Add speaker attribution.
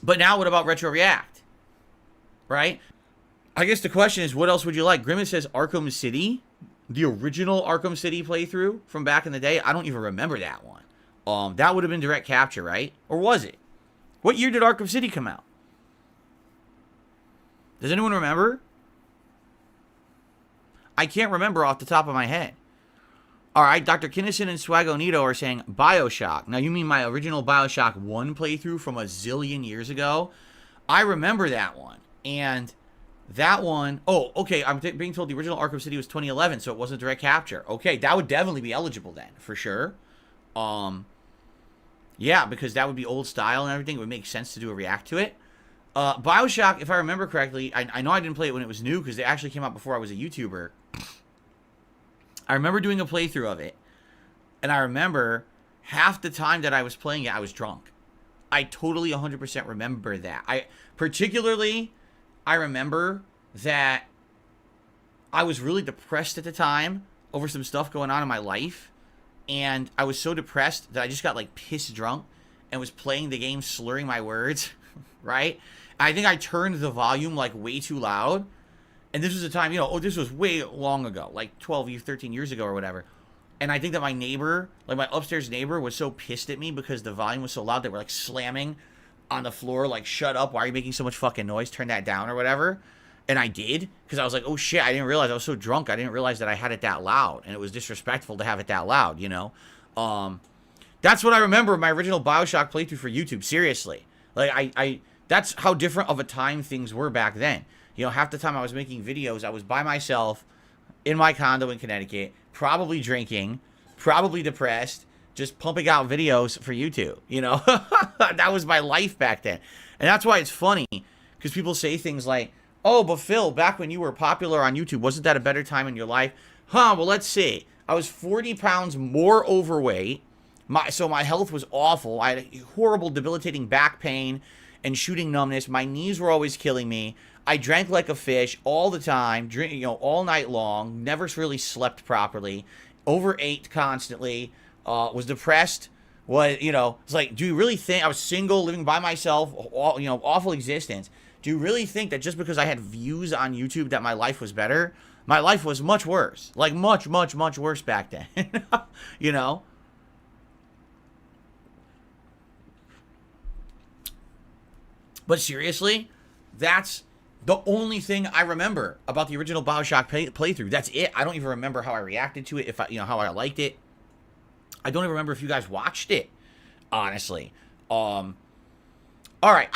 Speaker 1: But now what about Retro React? Right? I guess the question is, what else would you like? Grimace says Arkham City. The original Arkham City playthrough from back in the day. I don't even remember that one. That would have been direct capture, right? Or was it? What year did Arkham City come out? Does anyone remember? I can't remember off the top of my head. All right, Dr. Kinnison and Swagonito are saying Bioshock. Now, you mean my original Bioshock 1 playthrough from a zillion years ago? I remember that one. And that one... Oh, okay, I'm being told the original Arkham City was 2011, so it wasn't direct capture. Okay, that would definitely be eligible then, for sure. Yeah, because that would be old style and everything. It would make sense to do a react to it. Bioshock, if I remember correctly, I know I didn't play it when it was new because it actually came out before I was a YouTuber. I remember doing a playthrough of it, and I remember half the time that I was playing it, I was drunk. I totally 100% remember that. I remember that I was really depressed at the time over some stuff going on in my life, and I was so depressed that I just got like piss drunk and was playing the game slurring my words, right? I think I turned the volume like way too loud. And this was a time, this was way long ago, like 12, 13 years ago or whatever. And I think that my neighbor, like my upstairs neighbor, was so pissed at me because the volume was so loud. They were like slamming on the floor, like, shut up. Why are you making so much fucking noise? Turn that down or whatever. And I did, because I was like, oh shit, I didn't realize. I was so drunk. I didn't realize that I had it that loud. And it was disrespectful to have it that loud, That's what I remember my original Bioshock playthrough for YouTube. Seriously. Like, that's how different of a time things were back then. Half the time I was making videos, I was by myself in my condo in Connecticut, probably drinking, probably depressed, just pumping out videos for YouTube. That was my life back then. And that's why it's funny, because people say things like, oh, but Phil, back when you were popular on YouTube, wasn't that a better time in your life? Well, let's see. I was 40 pounds more overweight, so my health was awful. I had horrible, debilitating back pain and shooting numbness. My knees were always killing me. I drank like a fish all the time, all night long, never really slept properly, overate constantly, was depressed, it's like, do you really think, I was single, living by myself, awful existence. Do you really think that just because I had views on YouTube that my life was better? My life was much worse, like much, much, much worse back then, But seriously, that's the only thing I remember about the original Bioshock playthrough. That's it. I don't even remember how I reacted to it, how I liked it. I don't even remember if you guys watched it, honestly. All right.